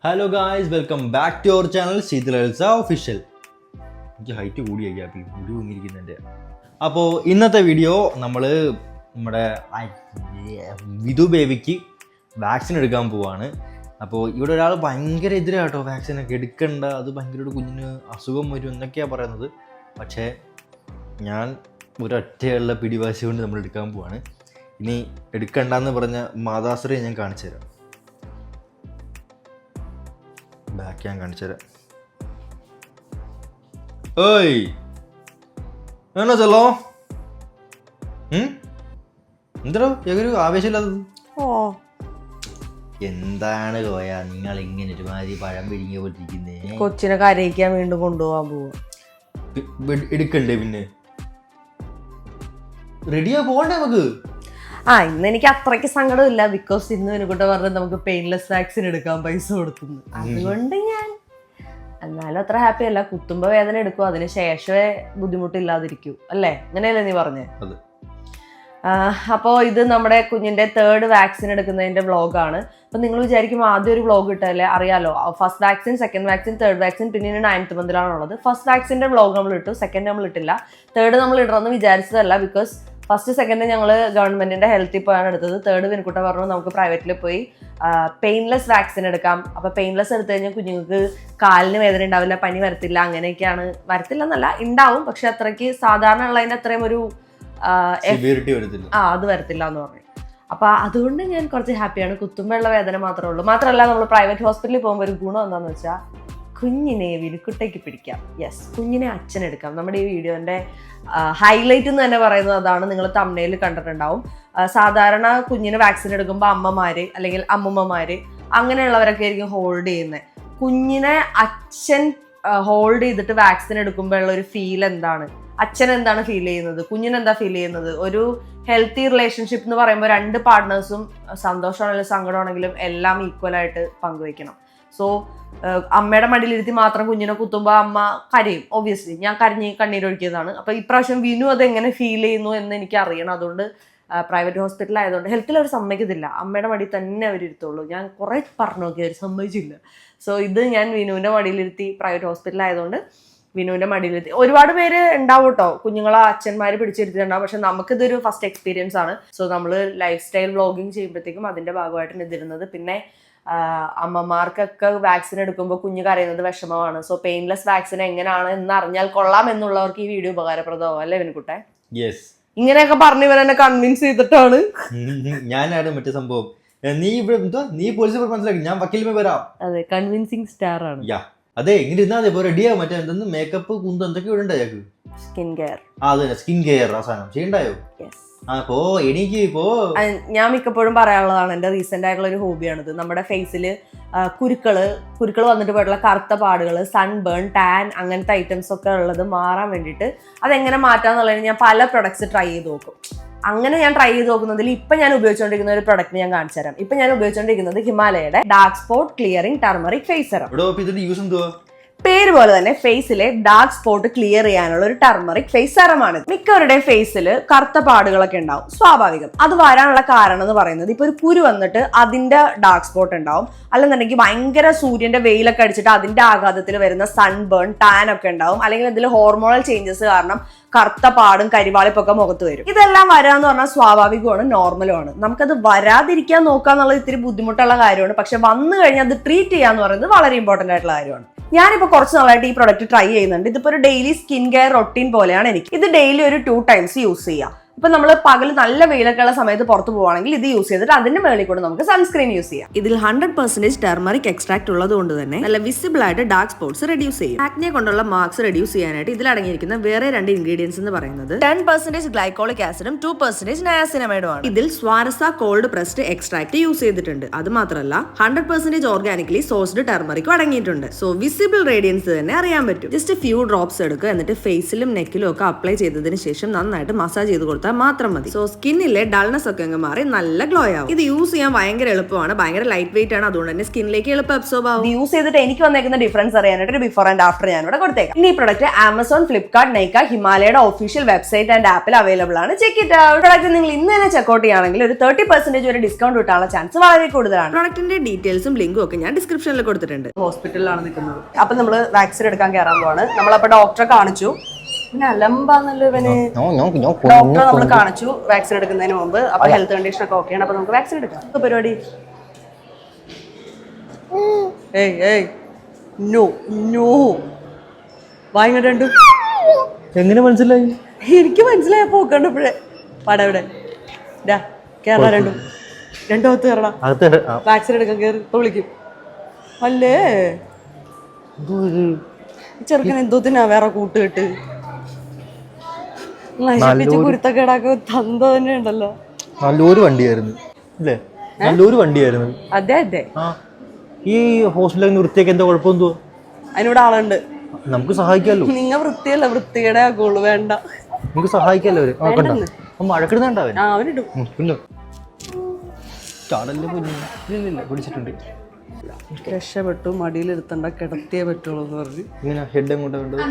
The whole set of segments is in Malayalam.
Hello guys, welcome back to our channel ശീതലൽസ ഒഫീഷ്യൽ. എനിക്ക് ഹൈറ്റ് കൂടിയ ഗ്യാപ്പിൽ മുടി വന്നിരിക്കുന്നുണ്ട്. അപ്പോൾ ഇന്നത്തെ വീഡിയോ നമ്മൾ നമ്മുടെ വിധു ബേബിക്ക് വാക്സിൻ എടുക്കാൻ പോവാണ്. അപ്പോൾ ഇവിടെ ഒരാൾ ഭയങ്കര എതിരാട്ടോ, വാക്സിനൊക്കെ എടുക്കണ്ട, അത് ഭയങ്കര കുഞ്ഞിന് അസുഖം വരും എന്നൊക്കെയാണ് പറയുന്നത്. പക്ഷേ ഞാൻ ഒരൊറ്റയുള്ള പിടിവാശി കൊണ്ട് നമ്മൾ എടുക്കാൻ പോവാണ്. ഇനി എടുക്കണ്ടെന്ന് പറഞ്ഞ മാതാശ്രീയെ ഞാൻ കാണിച്ചു തരാം. ബാക്ക് ഞാൻ കാണിച്ചു തരാം. ഓയ് എന്നാ ചെല്ലോ, എന്തോ ഒരു ആവേശമില്ലാത്തത്. എന്താണ് കോയ നിങ്ങൾ ഇങ്ങനെ ഒരുമാതിരി പഴം പിരിഞ്ഞ പോലിരിക്കുന്നേ? കൊച്ചിനെ കരയിക്കാൻ വീണ്ടും കൊണ്ടുപോകാൻ പോവാ. എടുക്കണ്ടേ? പിന്നെ റെഡിയാ പോകണ്ടേ നമുക്ക്? ഇന്ന് എനിക്ക് അത്രയ്ക്ക് സങ്കടമില്ല, ബിക്കോസ് ഇന്ന് എനിക്കൂട്ടെ പറഞ്ഞത് നമുക്ക് പെയിൻലെസ് വാക്സിൻ എടുക്കാൻ പൈസ കൊടുക്കുന്നു. അതുകൊണ്ട് ഞാൻ എന്നാലും അത്ര ഹാപ്പി അല്ല. കുത്തുമ്പോ വേദന എടുക്കും, അതിന് ശേഷമേ ബുദ്ധിമുട്ടില്ലാതിരിക്കൂ, അല്ലേ? അങ്ങനെയല്ലേ നീ പറഞ്ഞേ? അപ്പോൾ ഇത് നമ്മുടെ കുഞ്ഞിന്റെ 3rd വാക്സിൻ എടുക്കുന്നതിന്റെ വ്ളോഗാണ്. അപ്പൊ നിങ്ങൾ വിചാരിക്കും ആദ്യം ഒരു വ്ളോഗ് ഇട്ടല്ലേ, അറിയാലോ, first vaccine, 2nd vaccine, 3rd vaccine, പിന്നെ 9th മന്തിലാണുള്ളത്. ഫസ്റ്റ് വാക്സിന്റെ വ്ളോഗ് നമ്മൾ ഇട്ടു, 2nd നമ്മൾ ഇട്ടില്ല. 3rd നമ്മൾ ഇടണമെന്ന് വിചാരിച്ചതല്ല, ബിക്കോസ് ഫസ്റ്റ് 2nd ഞങ്ങൾ ഗവൺമെന്റിന്റെ ഹെൽത്തിൽ പോയാണ് എടുത്തത്. 3rd വിൻകുട്ട പറഞ്ഞു നമുക്ക് പ്രൈവറ്റിൽ പോയി പെയിൻലെസ് വാക്സിൻ എടുക്കാം. അപ്പൊ പെയിൻലെസ് എടുത്തു കഴിഞ്ഞാൽ കുഞ്ഞുങ്ങൾക്ക് കാലിന് വേദന ഉണ്ടാവില്ല, പനി വരത്തില്ല, അങ്ങനെയൊക്കെയാണ്. വരത്തില്ല എന്നല്ല, ഉണ്ടാവും, പക്ഷെ അത്രയ്ക്ക് സാധാരണ ഉള്ളതിന്റെ അത്രയും ഒരു അത് വരത്തില്ല എന്ന് പറഞ്ഞു. അപ്പൊ അതുകൊണ്ട് ഞാൻ കുറച്ച് ഹാപ്പിയാണ്. കുത്തുമ്പോഴുള്ള വേദന മാത്രമേ ഉള്ളൂ. മാത്രമല്ല നമ്മൾ പ്രൈവറ്റ് ഹോസ്പിറ്റലിൽ പോകുമ്പോൾ ഒരു ഗുണം എന്താണെന്ന് വെച്ചാൽ കുഞ്ഞിനെ വിനുക്കുട്ടയ്ക്ക് പിടിക്കാം. യെസ്, കുഞ്ഞിനെ അച്ഛനെടുക്കാം. നമ്മുടെ ഈ വീഡിയോന്റെ ഹൈലൈറ്റ് എന്ന് തന്നെ പറയുന്നത് അതാണ്. നിങ്ങൾ തംബ്നെയിൽ കണ്ടിട്ടുണ്ടാവും. സാധാരണ കുഞ്ഞിന് വാക്സിൻ എടുക്കുമ്പോൾ അമ്മമാര് അല്ലെങ്കിൽ അമ്മുമ്മമാര് അങ്ങനെയുള്ളവരൊക്കെ ആയിരിക്കും ഹോൾഡ് ചെയ്യുന്നത്. കുഞ്ഞിനെ അച്ഛൻ ഹോൾഡ് ചെയ്തിട്ട് വാക്സിൻ എടുക്കുമ്പോഴുള്ള ഒരു ഫീൽ എന്താണ്, അച്ഛൻ എന്താണ് ഫീൽ ചെയ്യുന്നത്, കുഞ്ഞിനെന്താ ഫീൽ ചെയ്യുന്നത്? ഒരു ഹെൽത്തി റിലേഷൻഷിപ്പ് എന്ന് പറയുമ്പോൾ 2 പാർട്ട്നേഴ്സും സന്തോഷമാണെങ്കിലും സങ്കടമാണെങ്കിലും എല്ലാം ഈക്വലായിട്ട് പങ്കുവയ്ക്കണം. സോ അമ്മയുടെ മടിയിലിരുത്തി മാത്രം കുഞ്ഞിനെ കുത്തുമ്പോൾ അമ്മ കരയും. ഒബ്വിയസ്ലി ഞാൻ കണ്ണീരൊഴുക്കിയതാണ്. അപ്പൊ ഇപ്രാവശ്യം വിനു അതെങ്ങനെ ഫീൽ ചെയ്യുന്നു എന്ന് എനിക്ക് അറിയണം. അതുകൊണ്ട് പ്രൈവറ്റ് ഹോസ്പിറ്റൽ ആയതുകൊണ്ട് ഹെൽത്തിൽ അവർ സമ്മതിക്കത്തില്ല, അമ്മയുടെ മടിയിൽ തന്നെ അവർ ഇരുത്തുള്ളൂ. ഞാൻ കുറെ പറഞ്ഞു നോക്കി, അവർ സമ്മതിച്ചില്ല. സോ ഇത് ഞാൻ വിനുവിന്റെ മടിയിലിരുത്തി, പ്രൈവറ്റ് ഹോസ്പിറ്റൽ ആയതുകൊണ്ട് വിനുവിന്റെ മടിയിലെത്തി. ഒരുപാട് പേര് ഉണ്ടാവും കേട്ടോ, കുഞ്ഞുങ്ങളെ അച്ഛന്മാര് പിടിച്ചിരുത്തിയിട്ടുണ്ടാവും. പക്ഷെ നമുക്കിതൊരു ഫസ്റ്റ് എക്സ്പീരിയൻസ് ആണ്. സോ നമ്മൾ ലൈഫ് സ്റ്റൈൽ വ്ളോഗിങ് ചെയ്യുമ്പോഴത്തേക്കും അതിന്റെ ഭാഗമായിട്ടാണ് ഇതിരുന്നത്. പിന്നെ അമ്മമാർക്കൊക്കെ വാക്സിൻ എടുക്കുമ്പോൾ കുഞ്ഞ് കരയുന്നത് വിഷമമാണ്. സോ പെയിൻലെസ് വാക്സിൻ എങ്ങനെയാണ് എന്ന് അറിഞ്ഞാൽ കൊള്ളാം എന്നുള്ളവർക്ക് ഈ വീഡിയോ ഉപകാരപ്രദമാവും, അല്ലേ വിനുക്കുട്ടെ? ഇങ്ങനെയൊക്കെ പറഞ്ഞു ഇവരെന്നെ കൺവിൻസ് ചെയ്തിട്ടാണ് ഞാനാണ് മറ്റേ സംഭവം. നീ പോലീസ് മനസ്സിലാക്കി, ഞാൻ വക്കീലിമേ വരാം. അതെ, കൺവിൻസിങ് സ്റ്റാർ ആണ്. അതെ, ഇങ്ങനെ ഇരുന്നാ അതെ റെഡിയാ. മറ്റേ എന്തെന്ന് മേക്കപ്പ് കുന്ത് എന്തൊക്കെ ഇടണ്ടേ? Skin care. അതെ, സ്കിൻ കെയർ ആ സാധനം ചെയ്യണ്ടായോ? ഞാൻ മിക്കപ്പോഴും പറയാനുള്ളതാണ്, എന്റെ റീസെന്റ് ആയിട്ടുള്ള ഒരു ഹോബിയാണിത്. നമ്മുടെ ഫേസിൽ കുരുക്കൾ വന്നിട്ട് പോയിട്ടുള്ള കറുത്ത പാടുകൾ, സൺബേൺ, ടാൻ, അങ്ങനത്തെ ഐറ്റംസ് ഒക്കെ ഉള്ളത് മാറാൻ വേണ്ടിയിട്ട് അതെങ്ങനെ മാറ്റാന്നുള്ളതിന് ഞാൻ പല പ്രൊഡക്ട്സ് ട്രൈ ചെയ്ത് നോക്കും. അങ്ങനെ ഞാൻ ട്രൈ ചെയ്ത് നോക്കുന്നതിൽ ഇപ്പൊ ഞാൻ ഉപയോഗിച്ചുകൊണ്ടിരിക്കുന്ന ഒരു പ്രൊഡക്റ്റ് ഞാൻ കാണിച്ചു തരാം. ഇപ്പൊ ഞാൻ ഉപയോഗിച്ചുകൊണ്ടിരിക്കുന്നത് ഹിമാലയയുടെ dark spot clearing turmeric face serum. പേര് പോലെ തന്നെ ഫേസിലെ ഡാർക്ക് സ്പോട്ട് ക്ലിയർ ചെയ്യാനുള്ള ഒരു ടർമറിക് ഫേസ് സെറമാണ്. മിക്കവരുടെയും ഫേസിൽ കറുത്ത പാടുകളൊക്കെ ഉണ്ടാവും, സ്വാഭാവികം. അത് വരാനുള്ള കാരണം എന്ന് പറയുന്നത് ഇപ്പൊ ഒരു കുരു വന്നിട്ട് അതിന്റെ ഡാർക്ക് സ്പോട്ട് ഉണ്ടാവും, അല്ലെന്നുണ്ടെങ്കിൽ ഭയങ്കര സൂര്യന്റെ വെയിലൊക്കെ അടിച്ചിട്ട് അതിന്റെ ആഘാതത്തിൽ വരുന്ന സൺബേൺ, ടാൻ ഒക്കെ ഉണ്ടാവും, അല്ലെങ്കിൽ ഇതിൽ ഹോർമോണൽ ചേഞ്ചസ് കാരണം കറുത്ത പാടും കരിവാളിപ്പൊക്കെ മുഖത്ത് വരും. ഇതെല്ലാം വരാന്ന് പറഞ്ഞാൽ സ്വാഭാവികമാണ്, നോർമലുമാണ്. നമുക്കത് വരാതിരിക്കാൻ നോക്കുക എന്നുള്ളത് ഇത്തിരി ബുദ്ധിമുട്ടുള്ള കാര്യമാണ്. പക്ഷെ വന്നു കഴിഞ്ഞാൽ അത് ട്രീറ്റ് ചെയ്യാന്ന് പറയുന്നത് വളരെ ഇമ്പോർട്ടന്റ് ആയിട്ടുള്ള കാര്യമാണ്. ഞാനിപ്പോൾ കുറച്ച് നാളായിട്ട് ഈ പ്രൊഡക്റ്റ് ട്രൈ ചെയ്യുന്നുണ്ട്. ഇതിപ്പോൾ ഒരു ഡെയിലി സ്കിൻ കെയർ റൊട്ടീൻ പോലെയാണ് എനിക്ക്. ഇത് ഡെയിലി ഒരു 2 ടൈംസ് യൂസ് ചെയ്യാം. ഇപ്പൊ നമ്മൾ പകൽ നല്ല വെയിലൊക്കെ ഉള്ള സമയത്ത് പുറത്ത് പോവാണെങ്കിൽ ഇത് യൂസ് ചെയ്തിട്ട് അതിന്റെ മേളിൽ കൂടെ നമുക്ക് സൺസ്ക്രീൻ യൂസ് ചെയ്യാം. ഇതിൽ 100% ടർമറിക് എക്സ്ട്രാക്ട് ഉള്ളത് കൊണ്ട് തന്നെ നല്ല വിസിബിൾ ആയിട്ട് ഡാർക്ക് സ്പോട്ട്സ് റെഡ്യൂസ് ചെയ്യും. ആക്നെ കൊണ്ടുള്ള മാർക്സ് റെഡ്യൂസ് ചെയ്യാനായിട്ട് ഇതിൽ അടങ്ങിയിരിക്കുന്ന വേറെ 2 ഇൻഗ്രീഡിയൻസ് എന്ന് പറയുന്നത് 10% ഗ്ലൈക്കോളിക് ആസിഡും 2% നയാസിനമൈഡും ആണ്. ഇതിൽ സ്വാരസ കോൾഡ് പ്രസ്ഡ് എക്സ്ട്രാക്ട് യൂസ് ചെയ്തിട്ടുണ്ട്. അത് മാത്രമല്ല 100% ഓർഗാനിക്കലി സോഴ്സ്ഡ് ടർമറിക്കും അടങ്ങിയിട്ടുണ്ട്. സോ വിസിബിൾ റേഡിയൻസ് തന്നെ അറിയാൻ പറ്റും. ജസ്റ്റ് ഫ്യൂ ഡ്രോപ്സ് എടുക്കുക, എന്നിട്ട് ഫേസിലും നെക്കിലും ഒക്കെ അപ്ലൈ ചെയ്തതിന് ശേഷം നന്നായിട്ട് മസാജ് ചെയ്ത് കൊടുത്താൽ കൊടുത്താൽ മാത്രം മതി. സോ സ്കിന്നിലെ ഡൾനെസ് ഒക്കെ അങ്ങ് മാറി നല്ല ഗ്ലോ ആവും. ഇത് യൂസ് ചെയ്യാൻ ഭയങ്കര എളുപ്പമാണ്, ഭയങ്കര ലൈറ്റ് വെയിറ്റ് ആണ്, അതുകൊണ്ട് തന്നെ സ്കിന്നിലേക്ക് എളുപ്പം അബ്സോർബ് ആവും. യൂസ് ചെയ്തിട്ട് എനിക്ക് വന്നേക്കുന്ന ഡിഫറൻസ് അറിയാനായിട്ട് ഒരു ബിഫോർ ആൻഡ് ആഫ്റ്റർ ഞാൻ ഇവിടെ കൊടുത്തേക്കാം. ഇനി ഈ പ്രൊഡക്റ്റ് ആമസോൺ, ഫ്ലിപ്കാർട്ട്, നൈക്ക, ഹിമാലയയുടെ ഒഫീഷ്യൽ വെബ്സൈറ്റ് ആൻഡ് ആപ്പിൽ അവൈലബിൾ ആണ്. Check it out. പ്രൊഡക്റ്റ് നിങ്ങൾ ഇന്ന് തന്നെ ചെക്കൗട്ട് ചെയ്യുകയാണെങ്കിൽ ഒരു 30% വരെ ഡിസ്കൗണ്ട് കിട്ടാനുള്ള ചാൻസ് വളരെ കൂടുതലാണ്. പ്രൊഡക്റ്റിന്റെ ഡീറ്റെയിൽസും ലിങ്കും ഒക്കെ ഞാൻ ഡിസ്ക്രിപ്ഷനിൽ കൊടുത്തിട്ടുണ്ട്. ഹോസ്പിറ്റലിലാണ് നിൽക്കുന്നത്. അപ്പൊ നമ്മള് വാക്സിൻ എടുക്കാൻ കയറാൻ പോവാണ്. നമ്മളപ്പോ ഡോക്ടറെ കാണിച്ചു. പിന്നെ അലമ്പാന്നല്ലോ ഇവന്. ഡോക്ടറെ നമ്മൾ കാണിച്ചു വാക്സിൻ എടുക്കുന്നതിന് മുമ്പ്. അപ്പൊ ഹെൽത്ത് കണ്ടീഷൻ ഒക്കെ ഓക്കെയാണ്. അപ്പൊ നമുക്ക് വാക്സിൻ എടുക്കാം. പരിപാടി വാങ്ങിട്ടുണ്ട്. എങ്ങനെ മനസ്സിലായി? എനിക്ക് മനസ്സിലായ പോക്കണ്ടപ്പോഴേ പടവിടെ കേരള രണ്ടോത്ത് കയറണം. വാക്സിൻ എടുക്കാൻ കയറി ഇപ്പൊ വിളിക്കും. അല്ലേ ചെറുക്കൻ എന്തോത്തിനാ വേറെ കൂട്ടുകെട്ട് നശിപ്പിച്ച് കുരുത്തക്കേടാക്കി തന്ത തന്നെ ഉണ്ടല്ലോ. നല്ലൊരു വണ്ടിയായിരുന്നു അല്ലേ? നല്ലൊരു വണ്ടിയായിരുന്നു. അതെ അതെ. ഈ ഹോസ്പിറ്റലിൽ വൃത്തിയൊക്കെ എന്താ കുഴപ്പമെന്തോ? അതിനോട് ആളുണ്ട്, നമുക്ക് സഹായിക്കാമല്ലോ. നിങ്ങ വൃത്തിയല്ല വൃത്തികേടെ ആക്കുള്ളൂ. വേണ്ട, നമുക്ക് സഹായിക്കാമല്ലോ. മഴക്കിടുന്നുണ്ടാവൻ അവനിടും. പിന്നെ ചാടല്ലേ കുഞ്ഞില്ല പിടിച്ചിട്ടുണ്ട്. രക്ഷപ്പെട്ടു. മടിയിലിരുത്തണ്ട, കിടത്തിയേ പറ്റുള്ളൂ എന്ന് പറഞ്ഞു. ഇങ്ങനെ ഹെഡ് എങ്ങോട്ടാ വേണ്ടത്?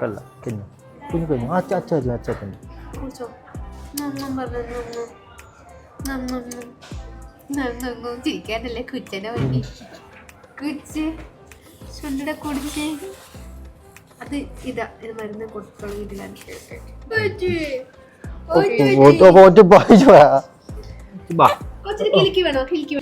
കല്ല കുഞ്ഞു കുഞ്ഞു കുഞ്ഞു അച്ഛല്ല അച്ഛൻ ചിരിക്കാനല്ലേ കുച്ചനെ വേണ്ടി കുച്ച് ചുണ്ടിടെ കുടിച്ച് അത് ഇതാ ഇത് മരുന്ന് കൊടുത്തോളൂ വീട്ടിലാണ്. കിളിക്ക് വേണോ? കിളിക്ക്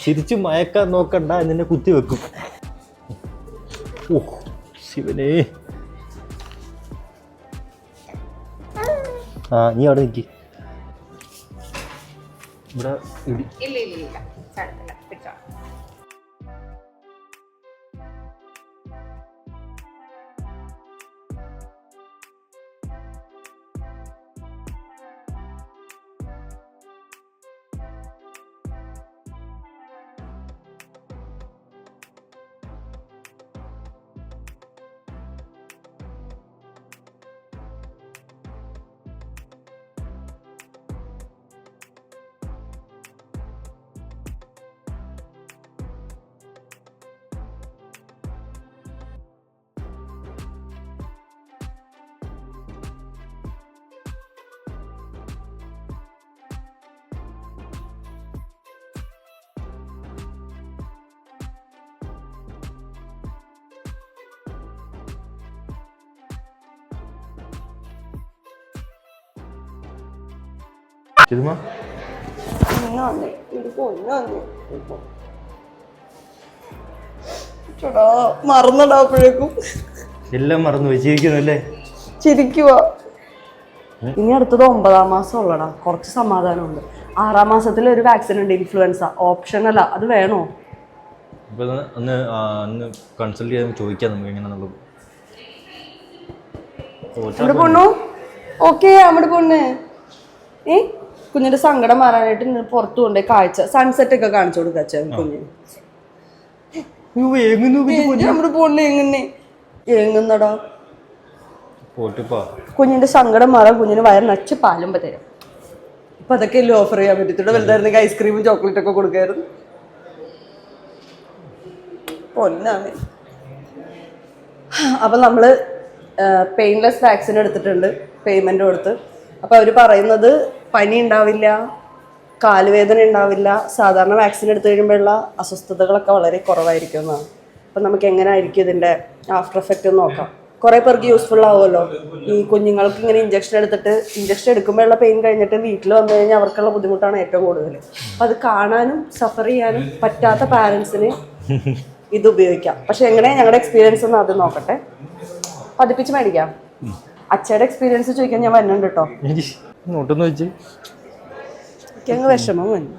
ചിരിച്ചു മയക്കാൻ നോക്കണ്ട, നിന്നെ കുത്തി വെക്കും. ഓ ശിവനേ. നീ അവിടെ നിൽക്കി. ഇവിടെ ഇല്ല മറന്നുണ്ടാവുമ്പോഴേക്കും എല്ലാം മറന്നു വെച്ചിരിക്കുന്നല്ലേ. ചിരിക്കുവാ. ഇനി അടുത്തത് 9ാം മാസം ഉള്ളടാ. കുറച്ച് സമാധാനമുണ്ട്. 6ാം മാസത്തിൽ ഒരു വാക്സിൻ ഉണ്ട്, ഇൻഫ്ലുവൻസ. ഓപ്ഷനല്ല, അത് വേണോ? ഒന്ന് കൺസൾട്ട് ചെയ്യാൻ ചോദിക്കാം നമുക്ക് എങ്ങനെയാണുള്ളത്. നമ്മുടെ പൊണ്ണു ഓക്കെ. നമ്മുടെ പൊണ്ണ് കുഞ്ഞിന്റെ സങ്കടം മാറാനായിട്ട് പുറത്തു കൊണ്ടേ കാഴ്ച സൺസെറ്റ് ഒക്കെ കാണിച്ചു കൊടുക്കാച്ച കുഞ്ഞിന്. നമ്മുടെ പൊണ്ണ് എങ്ങനെ എങ്ങുന്നടാ. കുഞ്ഞിന്റെ സങ്കടം മാറാൻ കുഞ്ഞിന് വയറ് നച്ച് പാലും തരും. ഇപ്പൊ അതൊക്കെ അല്ലേ ഓഫർ ചെയ്യാൻ പറ്റത്തുള്ളൂ. വലുതായിരുന്നെങ്കിൽ ഐസ്ക്രീമും ചോക്ലേറ്റ് ഒക്കെ കൊടുക്കായിരുന്നു. പൊന്നാണ്. അപ്പൊ നമ്മള് പെയിൻലെസ് വാക്സിൻ എടുത്തിട്ടുണ്ട്, പേയ്മെന്റ് കൊടുത്ത്. അപ്പൊ അവര് പറയുന്നത് പനി ഉണ്ടാവില്ല, കാലുവേദന ഉണ്ടാവില്ല, സാധാരണ വാക്സിൻ എടുത്തു കഴിയുമ്പോഴുള്ള അസ്വസ്ഥതകളൊക്കെ വളരെ കുറവായിരിക്കും എന്നാണ്. അപ്പം നമുക്ക് എങ്ങനെ ആയിരിക്കും ഇതിൻ്റെ ആഫ്റ്റർ എഫക്റ്റ് എന്ന് നോക്കാം. കുറേ പേർക്ക് യൂസ്ഫുൾ ആവുമല്ലോ. ഈ കുഞ്ഞുങ്ങൾക്ക് ഇങ്ങനെ ഇഞ്ചക്ഷൻ എടുത്തിട്ട് ഇഞ്ചക്ഷൻ എടുക്കുമ്പോഴുള്ള പെയിൻ കഴിഞ്ഞിട്ട് വീട്ടിൽ വന്നു കഴിഞ്ഞാൽ അവർക്കുള്ള ബുദ്ധിമുട്ടാണ് ഏറ്റവും കൂടുതൽ. അപ്പം അത് കാണാനും സഫർ ചെയ്യാനും പറ്റാത്ത പാരൻസിന് ഇത് ഉപയോഗിക്കാം. പക്ഷെ എങ്ങനെയാണ് ഞങ്ങളുടെ എക്സ്പീരിയൻസ് എന്ന് അത് നോക്കട്ടെ. പതിപ്പിച്ച് മേടിക്കാം. അച്ഛയുടെ എക്സ്പീരിയൻസ് ചോദിക്കാൻ ഞാൻ വരുന്നുണ്ട് കേട്ടോ. എനിക്കങ്ങ് വിഷമം വന്നു.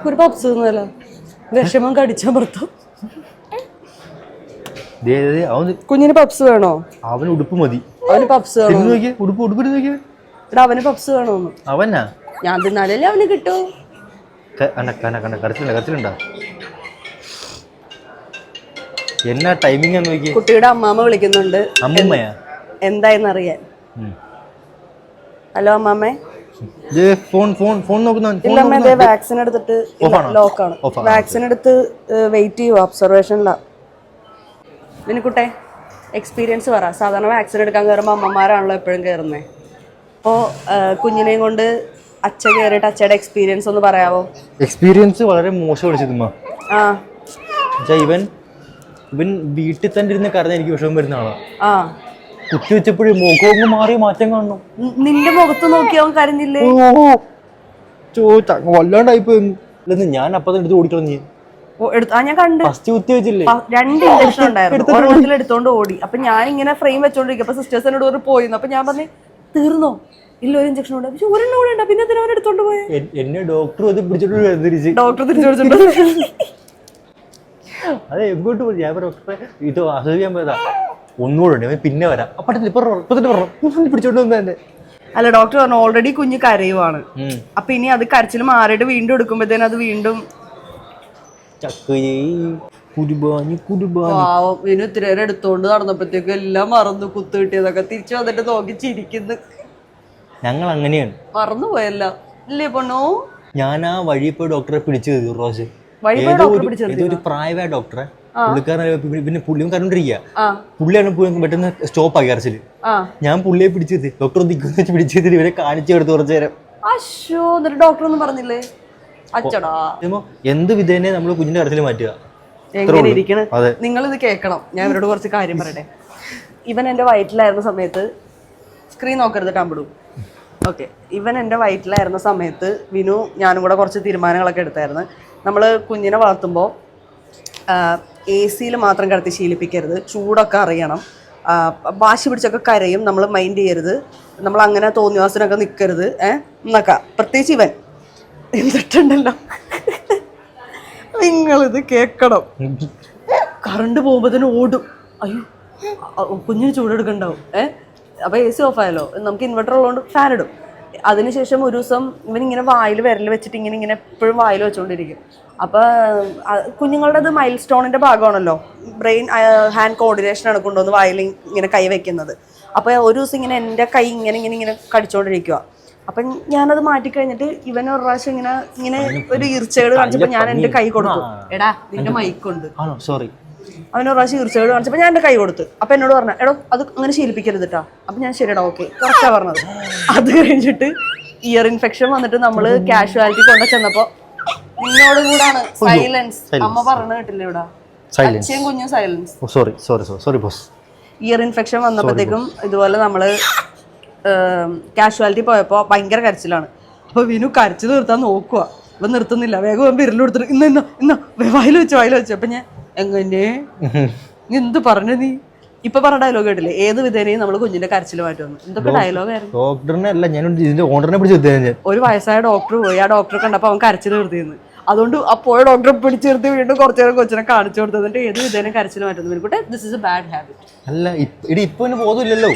ഒരു പപ്സ് ഒന്നുമല്ല, വിഷമം കടിച്ചമർത്തും. ദേ, കുഞ്ഞിന് പപ്സ് വേണോ? അവന് ഉടുപ്പ് മതി. അവന് പപ്സ് വേണോ? ഉടുപ്പ് ഇവിടെ അവന് പപ്സ് വേണമെന്ന്. അവനാ ഞാൻ തിന്നാലല്ലേ അവന് കിട്ടൂ. കരച്ചിലുണ്ടോ? എന്നാ ടൈമിംഗ് നോക്കി. കുട്ടിയുടെ അമ്മാമ്മ വിളിക്കുന്നുണ്ട്. അമ്മൂമ്മയാ? എന്തായെന്നറിയാൻ. ഹലോ അമ്മാമ്മേ. ഫോൺ നോക്കുന്ന. ഇല്ല അമ്മ, ഇതേ വാക്സിൻ എടുത്തിട്ട് ലോക്കാണ്. വാക്സിൻ എടുത്ത് വെയിറ്റ് ചെയ്യുവോ, ഒബ്സർവേഷനിലാ. വിനുക്കുട്ടെ എക്സ്പീരിയൻസ് പറ. സാധാരണ വാക്സിൻ എടുക്കാൻ കയറുമ്പോൾ അമ്മമാരാണല്ലോ എപ്പോഴും കയറുന്നത്. അപ്പോൾ കുഞ്ഞിനെയും കൊണ്ട് അച്ഛ കയറിയിട്ട് അച്ഛയുടെ എക്സ്പീരിയൻസ് ഒന്ന് പറയാവോ? എക്സ്പീരിയൻസ് വളരെ മോശം വിളിച്ചതുമ്മ. ആ ഇവൻ വീട്ടിൽ തന്നെ ഇരുന്ന് കരഞ്ഞ എനിക്ക് വിഷമം വരുന്ന ആളാ. ആ കുത്തി വെച്ചപ്പോഴും മുഖമൊന്നും മാറി മാറ്റം കാണണം. നിന്റെ മുഖത്ത് നോക്കി അവൻ കരഞ്ഞില്ലേ? വല്ലാണ്ടായിപ്പോ. ഞാൻ അപ്പം എടുത്ത് ഓടിക്കളഞ്ഞ്. ഞാൻ കണ്ടു. ഫസ്റ്റ് കുത്തി വെച്ചില്ലേ? 2 ഇഞ്ചക്ഷൻ ഉണ്ടായിരുന്നു. ഒരെണ്ണത്തിൽ എടുത്തോണ്ട് ഓടി. അപ്പൊ ഞാൻ ഇങ്ങനെ ഫ്രെയിം വെച്ചോണ്ടിരിക്കും. അപ്പൊ സിസ്റ്റേഴ്സ് എന്നോട് പോയിന്ന്. അപ്പൊ ഞാൻ പറഞ്ഞു തീർന്നോ? ഇല്ല, ഒരു ഇഞ്ചക്ഷൻ ഉണ്ട്. പക്ഷെ ഒരെണ്ണം കൂടെ ഉണ്ട്. പിന്നെ അവൻ എടുത്തോണ്ട് പോയെ. എന്നെ ഡോക്ടർ അത് പിടിച്ചിട്ട് ഡോക്ടർ തിരിച്ചു പിടിച്ചിട്ടുണ്ട്. അതെ, എങ്ങോട്ട് പോയി? ഞാൻ ഡോക്ടറെ ഇത് ആസ്വദിക്കാൻ പോയതാ. ഒന്നുകൂടെ ഉണ്ട്, പിന്നെ വരാം. അപ്പഴത്തെ പിടിച്ചോണ്ട് വന്ന തന്നെ. അല്ല, ഡോക്ടർ പറഞ്ഞു ഓൾറെഡി കുഞ്ഞ് കരയുവാണ്. അപ്പൊ ഇനി അത് കരച്ചിൽ മാറിയിട്ട് വീണ്ടും എടുക്കുമ്പോഴത്തേനും അത് വീണ്ടും പാവം. ഇനി ഇത്തിരി നേരം എടുത്തോണ്ട് നടന്നപ്പോഴത്തേക്കും എല്ലാം മറന്നു. കുത്തു കിട്ടിയതൊക്കെ തിരിച്ചു വന്നിട്ട് നോക്കി ചിരിക്കുന്നു. ഞങ്ങൾ അങ്ങനെയാണ്, മറന്നുപോയല്ല ഇല്ലേ പൊണ്ണോ? ഞാൻ ആ വഴി പോയി ഡോക്ടറെ പിടിച്ചു പ്രാവശ്യം. ഒരു പ്രായമായ ഡോക്ടറെ, പിന്നെ പുള്ളിയും കണ്ടോണ്ടിരിക്കുക. പുള്ളിയാണ് പെട്ടെന്ന് സ്റ്റോപ്പ് ആക്കി കരച്ചില്. ഞാൻ പുള്ളിയെ പിടിച്ചത് ഡോക്ടർ നിൽക്കുന്ന വെച്ച് പിടിച്ചത് ഇവരെ കാണിച്ചു കൊടുത്ത് കുറച്ചു നേരം. അശ്ശോ, എന്നിട്ട് ഡോക്ടർ ഒന്നും പറഞ്ഞില്ലേ? അച്ചടാ, എന്ത് വിധേനെ നമ്മൾ കുഞ്ഞിന്റെ കരച്ചിൽ മാറ്റുക. എങ്ങനെ ഇരിക്കണം. നിങ്ങൾ ഇത് കേൾക്കണം. ഞാൻ ഇവരോട് കുറച്ച് കാര്യം പറയട്ടെ. ഇവൻ എന്റെ വയറ്റിലായിരുന്ന സമയത്ത്, സ്ക്രീൻ നോക്കരുത് ടമ്പടും. ഓക്കെ, ഇവൻ എൻ്റെ വയറ്റിലായിരുന്ന സമയത്ത് വിനു ഞാനും കൂടെ കുറച്ച് തീരുമാനങ്ങളൊക്കെ എടുത്തായിരുന്നു. നമ്മൾ കുഞ്ഞിനെ വളർത്തുമ്പോൾ AC മാത്രം കിടത്തി ശീലിപ്പിക്കരുത്. ചൂടൊക്കെ അറിയണം. വാശി പിടിച്ചൊക്കെ കരയും, നമ്മൾ മൈൻഡ് ചെയ്യരുത്. നമ്മൾ അങ്ങനെ തോന്നിവാസനൊക്കെ നിൽക്കരുത്. എന്നൊക്കെ പ്രത്യേകിച്ച് ഇവൻ എന്നിട്ടുണ്ടല്ലോ, നിങ്ങളിത് കേൾക്കണം. കറണ്ട് പോകുമ്പോൾ ഓടും. അയ്യോ, കുഞ്ഞിന് ചൂടെടുക്കണ്ടാവും. അപ്പോൾ AC ഓഫായാലോ, നമുക്ക് ഇൻവെർട്ടർ ഉള്ളതുകൊണ്ട് ഫാൻ ഇടും. അതിനുശേഷം ഒരു ദിവസം ഇവനിങ്ങനെ വായിൽ വിരൽ വെച്ചിട്ട് ഇങ്ങനെ എപ്പോഴും വായിൽ വെച്ചുകൊണ്ടിരിക്കും. അപ്പോൾ കുഞ്ഞുങ്ങളുടെ അത് മൈൽ സ്റ്റോണിൻ്റെ ഭാഗമാണല്ലോ, ബ്രെയിൻ ഹാൻഡ് കോർഡിനേഷനാണ് കൊണ്ടുവന്ന് വായിൽ ഇങ്ങനെ കൈ വെക്കുന്നത്. അപ്പോൾ ഒരു ദിവസം ഇങ്ങനെ എൻ്റെ കൈ ഇങ്ങനെ കടിച്ചുകൊണ്ടിരിക്കുക. അപ്പം ഞാനത് മാറ്റിക്കഴിഞ്ഞിട്ട് ഇവൻ ഒരു പ്രാവശ്യം ഇങ്ങനെ ഒരു ഈർച്ചേട് കാണിച്ചപ്പോൾ ഞാൻ എൻ്റെ കൈ കൊടുത്തു. എടാ നിന്റെ മൈക്കുണ്ട്, സോറി. അവനൊരു പ്രാവശ്യം ഈർച്ചേട് കാണിച്ചപ്പോൾ ഞാൻ എൻ്റെ കൈ കൊടുത്തു. അപ്പം എന്നോട് പറഞ്ഞു, എടോ അത് അങ്ങനെ ശീലിപ്പിക്കരുത് കേട്ടോ. അപ്പം ഞാൻ ശരിയടാ ഓക്കെ കറക്റ്റാ പറഞ്ഞത്. അത് കഴിഞ്ഞിട്ട് ഇയർ ഇൻഫെക്ഷൻ വന്നിട്ട് നമ്മൾ കാഷ്വാലിറ്റി കൊണ്ടു ചെന്നപ്പോൾ നിന്നോടും കൂടാണ് സൈലൻസ്. അമ്മ പറഞ്ഞു കേട്ടില്ല ഇവിടെ, അച്ഛയും കുഞ്ഞും silence. Sorry boss. Year infection വന്നപ്പോഴത്തേക്കും ഇതുപോലെ നമ്മൾ കാഷ്വാലിറ്റി പോയപ്പോൾ ഭയങ്കര കരച്ചിലാണ്. അപ്പോൾ വിനു കരച്ചിൽ നിർത്താൻ നോക്കുക. അപ്പം നിർത്തുന്നില്ല. വേഗം വിരലെടുത്തിട്ട് ഇന്ന വായിൽ വെച്ചു. അപ്പം ഞാൻ എങ്ങനെ എന്ത് പറഞ്ഞു നീ ഇപ്പൊ പറഞ്ഞ ഡയലോഗ് കേട്ടില്ലേ? ഏത് വിധേനയും നമ്മൾ കുഞ്ഞിന്റെ കരച്ചിൽ മാറ്റുമെന്ന്. എന്തൊക്കെ ഡയലോഗായിരുന്നു. ഡോക്ടറിനെ ഞാൻ ഇതിന്റെ ഓണറിനെ പിടിച്ച് ഒരു വയസ്സായ ഡോക്ടർ പോയി. ആ ഡോക്ടറെ കണ്ടപ്പോൾ അവൻ കരച്ചിൽ നിർത്തിയെന്ന്. അതുകൊണ്ട് അപ്പോൾ ഡോക്ടറെ പിടിച്ചു നിർത്തി വീണ്ടും കുറച്ചു നേരം കൊച്ചിനെ കാണിച്ചു കൊടുത്തത്. എന്നിട്ട് ഏത് വിധേനയും കരച്ചിൽ മാറ്റുന്നു. എനിക്കോട്ടെ this is a bad habit. അല്ല ഇപ്പൊ ബോധമില്ലല്ലോ.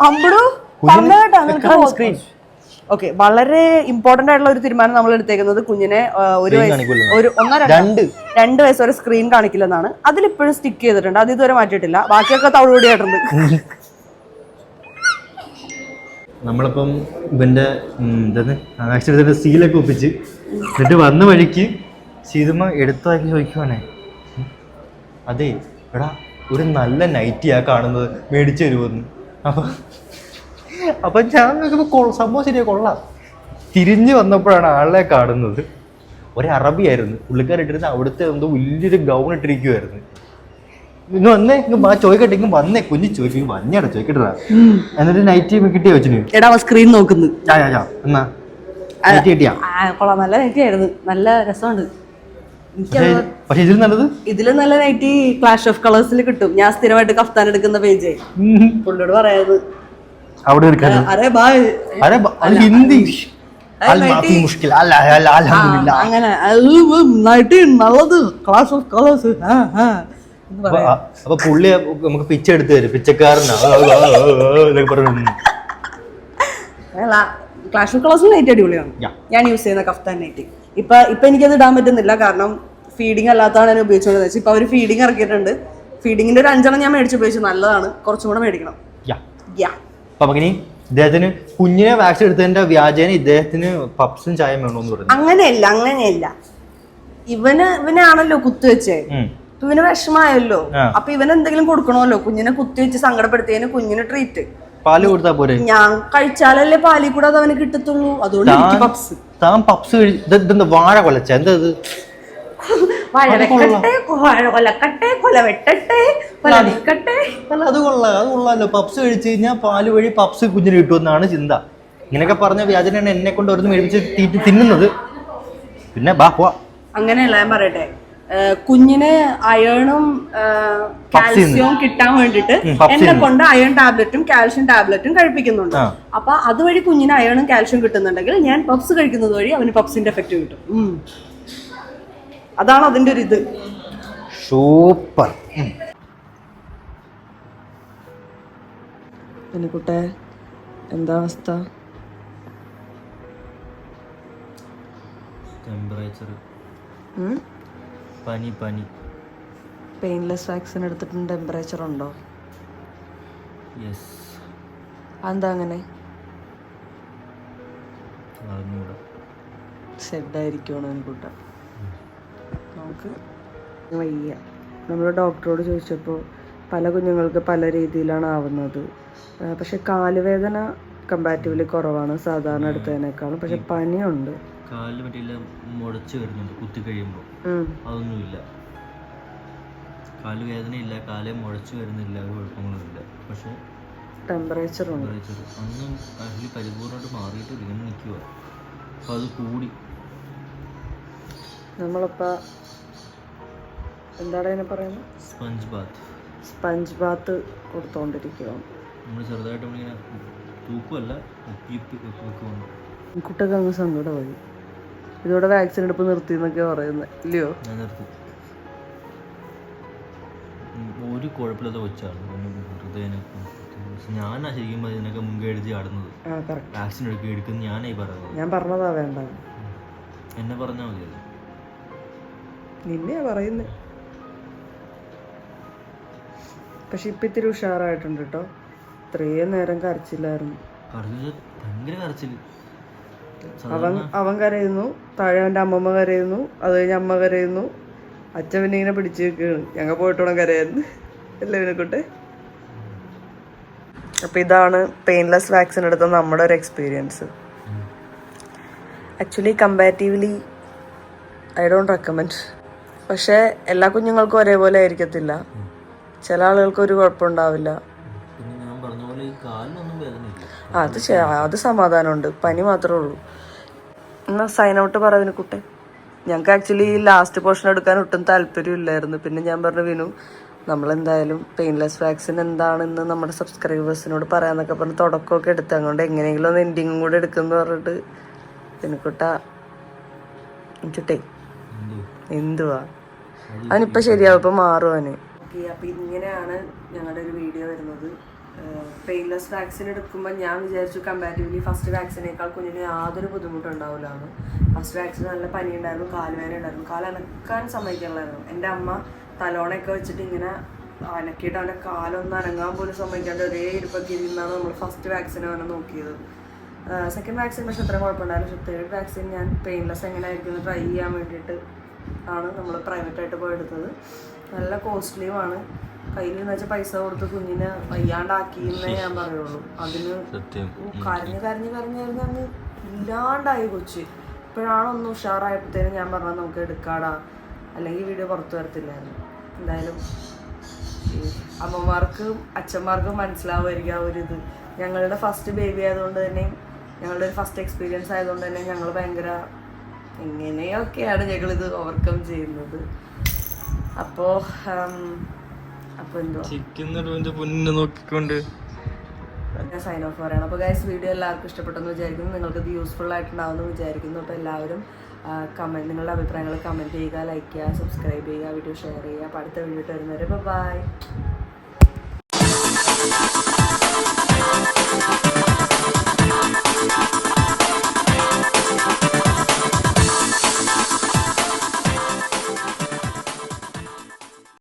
അമ്പടു സ്ക്രീൻ. ഓക്കെ, വളരെ ഇമ്പോർട്ടന്റ് ആയിട്ടുള്ള ഒരു തീരുമാനം നമ്മൾ എടുത്തേക്കുന്നത് കുഞ്ഞിനെ ഒരു 2 വയസ്സ് വരെ സ്ക്രീൻ കാണിക്കില്ലെന്നാണ്. അതിലിപ്പോഴും സ്റ്റിക്ക് ചെയ്തിട്ടുണ്ട്. അത് ഇതുവരെ മാറ്റിയിട്ടില്ല. ബാക്കിയൊക്കെ തവിടുപൊടിയായിട്ടുണ്ട്. നമ്മളിപ്പം ഇവന്റെ ആക്സിഡന്റ് സീലൊക്കെ ഒപ്പിച്ച് എന്നിട്ട് വന്ന വഴിക്ക് സീതമ്മ എടുത്താക്കി ചോദിക്കുവാണേ, അതെ എടാ ഒരു നല്ല നൈറ്റിയാ കാണുന്നത്, മേടിച്ചു തരുമെന്ന്. അപ്പം ഞാൻ നോക്കുമ്പോൾ സംഭവം ശരിയാ, കൊള്ളാം. തിരിഞ്ഞു വന്നപ്പോഴാണ് ആളെ കാണുന്നത്. ഒരു അറബിയായിരുന്നു പുള്ളിക്കാരിട്ടിരുന്ന. അവിടുത്തെ എന്തോ വലിയൊരു ഗൗൺ ഇട്ടിരിക്കുമായിരുന്നു. ഇങ്ങ് വന്നേ, ചോദിക്കട്ടെ, ഇങ്ങ് വന്നേ. കുഞ്ഞ് ചോദിക്കും, വന്നേടാ ചോദിക്കട്ടാ. എന്നിട്ട് നൈറ്റ് കിട്ടിയ വെച്ചിന്. എടാ സ്ക്രീൻ നോക്കുന്നു. എന്നാ നൈറ്റ് കിട്ടിയാ? കൊള്ളാം, നല്ല നൈറ്റി ആയിരുന്നു, നല്ല രസമുണ്ട്. പക്ഷെ ഇതിൽ നല്ലത്, ഇതിലും നല്ല നൈറ്റി ക്ലാഷ് ഓഫ് കളേഴ്സിൽ കിട്ടും. ഞാൻ സ്ഥിരമായിട്ട് കഫ്താൻ എടുക്കുന്ന പേജ് പുള്ളിയോട് പറയാത്. അവിടെ ഹിന്ദി അങ്ങനെ നല്ലത് ക്ലാഷ് ഓഫ് കളേഴ്സ്. അപ്പൊ പുള്ളി നമുക്ക് പിച്ചെടുത്ത് തരും, പിച്ചക്കാരനാ. അങ്ങനെയല്ല, ക്ലാഷ് ഓഫ് കളേഴ്സ് നൈറ്റ് അടിപൊളിയാണ്. Yeah. ഞാൻ യൂസ് ചെയ്യുന്ന കഫ്താൻ നൈറ്റ്. ഇപ്പൊ എനിക്കത് ഇടാൻ പറ്റുന്നില്ല, കാരണം ഫീഡിങ് അല്ലാത്തതാണ് ഞാൻ ഉപയോഗിച്ചുകൊണ്ടെന്ന് വെച്ചാൽ. ഇപ്പൊ അവർ ഫീഡിങ് ഇറക്കിയിട്ടുണ്ട്. ഫീഡിങ്ങിന്റെ ഒരു 5 ഞാൻ മേടിച്ച് ഉപയോഗിച്ചു. നല്ലതാണ്, കുറച്ചും കൂടെ മേടിക്കണം. അപ്പൊ അങ്ങനെ ഇദ്ദേഹത്തിന് കുഞ്ഞിനെ വാക്സിൻ എടുത്തതിന്റെ വ്യാജേന ഇദ്ദേഹത്തിന് പപ്സും ചായയും വേണമെന്ന് പറഞ്ഞു. അങ്ങനെയല്ല ഇവനാണല്ലോ കുത്തുവെച്ചേ, ഇവന് വിഷമായല്ലോ. അപ്പൊ ഇവന് എന്തെങ്കിലും കൊടുക്കണമല്ലോ. കുഞ്ഞിനെ കുത്തിവെച്ച് സങ്കടപ്പെടുത്തിയതിന് കുഞ്ഞിന് ട്രീറ്റ്. പാല് കൊടുത്താ പോരെ? ഞാൻ കഴിച്ചാലല്ലേ പാലിൽ കൂടെ അത് അവന് കിട്ടത്തുള്ളൂ. അതുകൊണ്ട് എനിക്ക് പപ്സ്. താൻ പപ്സ് ഇതെന്താ വാഴ കൊലച്ച എന്താ ഇത്? അല്ല, അത് കൊള്ളാമല്ലോ. പപ്സ് കഴിച്ചു കഴിഞ്ഞാൽ പാല് വഴി പപ്സ് കുഞ്ഞിന് കിട്ടുമെന്നാണ് ചിന്ത. ഇങ്ങനെയൊക്കെ പറഞ്ഞ വ്യാജനാണ് എന്നെ കൊണ്ട് ഓരോന്ന് മേടിച്ച് തിന്നുന്നത്. പിന്നെ ബാ പോവാ. അങ്ങനെയല്ല, ഞാൻ പറയട്ടെ, കുഞ്ഞിന് അയണും കാൽസ്യവും കിട്ടാൻ വേണ്ടിട്ട് എന്നെ കൊണ്ട് അയൺ ടാബ്ലറ്റും കാൽഷ്യം ടാബ്ലറ്റും കഴിപ്പിക്കുന്നുണ്ട്. അപ്പൊ അതുവഴി കുഞ്ഞിന് അയണും കാൽഷ്യം കിട്ടുന്നുണ്ടെങ്കിൽ ഞാൻ പപ്സ് കഴിക്കുന്നത് വഴി അവന് പപ്സിന്റെ എഫക്റ്റ് കിട്ടും. അതാണ് അതിന്റെ ഒരു ഇത്. സൂപ്പർ. കുട്ടെ, എന്താ അവസ്ഥ? ടെമ്പറേച്ചർ, പനി. പെയിൻലെസ് വാക്സിൻ എടുത്തിട്ട് ടെമ്പറേച്ചർ ഉണ്ടോ? യെസ്. അതെന്താ അങ്ങനെ? സെഡായിരിക്കുവാണ് എനിക്കുട്ട. നമുക്ക് വയ്യ. നമ്മൾ ഡോക്ടറോട് ചോദിച്ചപ്പോൾ പല കുഞ്ഞുങ്ങൾക്ക് പല രീതിയിലാണ് ആവുന്നത്. പക്ഷെ കാലുവേദന കമ്പാരിറ്റീവ്ലി കുറവാണ് സാധാരണ എടുത്തതിനേക്കാളും. പക്ഷെ പനിയുണ്ട്. കാലിൽ മറ്റേ മുടച്ച് വരുന്നുണ്ട് കുത്തി കഴിയുമ്പോൾ. അതൊന്നുമില്ല. കാല് വേദനയില്ല, കാലേ മുഴച്ചു വരുന്നില്ല, ഒരു കുഴപ്പങ്ങളൊന്നുമില്ല. പക്ഷെ ടെമ്പറേച്ചർ ഉണ്ട്. ഒന്നും കാലിൽ പരിപൂർണ്ണമായിട്ട് മാറിയിട്ടില്ല, ഇങ്ങനെ നിൽക്കുക. അപ്പോൾ അത് കൂടി. നമ്മളിപ്പോൾ എന്താണ് അതിനെ പറയുന്നത്? സ്പഞ്ച് ബാത്ത് കൊടുത്തോണ്ടിരിക്കുകയാണ്. നമ്മൾ ചെറുതായിട്ട് നമ്മളിങ്ങനെ തൂക്കുമല്ല, വെക്കുവാണ്. കുട്ടിയൊക്കെ അങ്ങ് സങ്കടമായി. ഇതോടെ വാക്സിൻ എടുപ്പ് നിർത്തി എന്നൊക്കെ പറയുന്നത് ഇല്ലയോ? ഞാൻ നിർത്തി. ഒരു കുഴപ്പമില്ലാത്ത കൊച്ചാണ്. ഞാനാ ശരിക്കും ഇതിനൊക്കെ മുൻകൈ എടുത്ത് ചാടുന്നത്. വാക്സിൻ എടുക്കുന്ന ഞാനായി പറയുന്നത്. ഞാൻ പറഞ്ഞതാ വേണ്ട, എന്നെ പറഞ്ഞാൽ മതിയല്ലോ. നിന്നെയാ പറയുന്നത്. പക്ഷെ ഇപ്പം ഇത്തിരി ഉഷാറായിട്ടുണ്ട് കേട്ടോ. ഇത്രയും നേരം കരച്ചില്ലായിരുന്നു. ഭയങ്കര കരച്ചില്. അവൻ കരയുന്നു, താഴെ അവൻ്റെ അമ്മമ്മ കരയുന്നു, അത് കഴിഞ്ഞ് അമ്മ കരയുന്നു, അച്ഛൻ പിന്നെ ഇങ്ങനെ പിടിച്ചു വെക്കുകയാണ്. ഞങ്ങൾ പോയിട്ടോണം കരയായിരുന്നു അല്ലേ ഇവനെക്കൂട്ടെ. അപ്പം ഇതാണ് പെയിൻലെസ് വാക്സിൻ എടുത്ത നമ്മുടെ ഒരു experience. Actually comparatively I don't recommend. പക്ഷേ എല്ലാ കുഞ്ഞുങ്ങൾക്കും ഒരേപോലെ ആയിരിക്കത്തില്ല. ചില ആളുകൾക്ക് ഒരു കുഴപ്പമുണ്ടാവില്ല. അത് സമാധാനമുണ്ട്. പനി മാത്രമേ ഉള്ളൂ. എന്നാൽ സൈൻ ഔട്ട് പറയുന്ന കുട്ടെ. ഞങ്ങൾക്ക് ആക്ച്വലി ലാസ്റ്റ് പോർഷൻ എടുക്കാൻ ഒട്ടും താല്പര്യമില്ലായിരുന്നു. പിന്നെ ഞാൻ പറഞ്ഞു, വിനു നമ്മളെന്തായാലും പെയിൻലെസ് വാക്സിൻ എന്താണെന്ന് നമ്മുടെ സബ്സ്ക്രൈബേഴ്സിനോട് പറയാമെന്നൊക്കെ പറഞ്ഞ് തുടക്കമൊക്കെ എടുത്ത് അങ്ങോട്ട് എങ്ങനെയെങ്കിലും ഒന്ന് എൻഡിങ്ങും കൂടെ എടുക്കുമെന്ന് പറഞ്ഞിട്ട് പിന്നെക്കുട്ട ചുട്ടേ എന്തുവാ അവനിപ്പോൾ ശരിയാവും, ഇപ്പം മാറും അവന്. ഓക്കെ, അപ്പം ഇങ്ങനെയാണ് ഞങ്ങളുടെ ഒരു വീഡിയോ വരുന്നത്. പെയിൻലെസ് വാക്സിൻ എടുക്കുമ്പോൾ ഞാൻ വിചാരിച്ചു കമ്പാരിറ്റീവ്ലി ഫസ്റ്റ് വാക്സിനേക്കാൾ കുഞ്ഞിന് യാതൊരു ബുദ്ധിമുട്ടുണ്ടാവില്ലായിരുന്നു. ഫസ്റ്റ് വാക്സിൻ നല്ല പനി ഉണ്ടായിരുന്നു, കാലുവേദന ഉണ്ടായിരുന്നു, കാലനക്കാൻ സമ്മതിക്കാനുള്ളായിരുന്നു. എൻ്റെ അമ്മ തലോണയൊക്കെ വെച്ചിട്ട് ഇങ്ങനെ അനക്കിയിട്ട് അവൻ്റെ കാലൊന്നും അനങ്ങാൻ പോലും സമ്മതിക്കാണ്ട് ഒരേ ഇരിപ്പൊക്കെ ഇരുന്നാണ് നമ്മൾ ഫസ്റ്റ് വാക്സിൻ അവനെ നോക്കിയത്. സെക്കൻഡ് വാക്സിൻ പക്ഷെ അത്ര കുഴപ്പമുണ്ടായിരുന്നു. പക്ഷെ തേർഡ് വാക്സിൻ ഞാൻ പെയിൻലെസ് എങ്ങനെയായിരിക്കും ട്രൈ ചെയ്യാൻ വേണ്ടിയിട്ട് ആണ് നമ്മൾ പ്രൈവറ്റായിട്ട് പോയി എടുത്തത്. നല്ല കോസ്റ്റ്ലിയുമാണ്. കയ്യിലെന്ന് വെച്ചാൽ പൈസ കൊടുത്ത് കുഞ്ഞിനെ വയ്യാണ്ടാക്കിയെന്നേ ഞാൻ പറയുള്ളൂ. അതിന് കരഞ്ഞ് അങ്ങ് ഇല്ലാണ്ടായി കൊച്ച്. ഇപ്പോഴാണ് ഒന്ന് ഉഷാറായപ്പോഴത്തേനും ഞാൻ പറഞ്ഞത് നമുക്ക് എടുക്കാടാ, അല്ലെങ്കിൽ വീഡിയോ പുറത്തു വരത്തില്ലായിരുന്നു. എന്തായാലും അമ്മമാർക്കും അച്ഛന്മാർക്കും മനസ്സിലാവുമായിരിക്കും ആ ഒരു ഇത്. ഞങ്ങളുടെ ഫസ്റ്റ് ബേബി ആയതുകൊണ്ട് തന്നെയും ഞങ്ങളുടെ ഒരു ഫസ്റ്റ് എക്സ്പീരിയൻസ് ആയതുകൊണ്ട് തന്നെ ഞങ്ങൾ ഭയങ്കര എങ്ങനെയൊക്കെയാണ് ഞങ്ങളിത് ഓവർകം ചെയ്യുന്നത്. അപ്പോൾ എന്തോ നോക്കിക്കൊണ്ട് ഞാൻ സൈൻ ഓഫ് പറയണം. അപ്പോൾ ഗൈസ്, വീഡിയോ എല്ലാവർക്കും ഇഷ്ടപ്പെട്ടെന്ന് വിചാരിക്കുന്നു. നിങ്ങൾക്കിത് യൂസ്ഫുൾ ആയിട്ടുണ്ടാവുമെന്ന് വിചാരിക്കുന്നു. അപ്പോൾ എല്ലാവരും നിങ്ങളുടെ അഭിപ്രായങ്ങൾ കമൻറ്റ് ചെയ്യുക, ലൈക്ക് ചെയ്യുക, സബ്സ്ക്രൈബ് ചെയ്യുക, വീഡിയോ ഷെയർ ചെയ്യുക. അപ്പോൾ അടുത്ത വീഡിയോ വരുന്നവരെ ബൈ.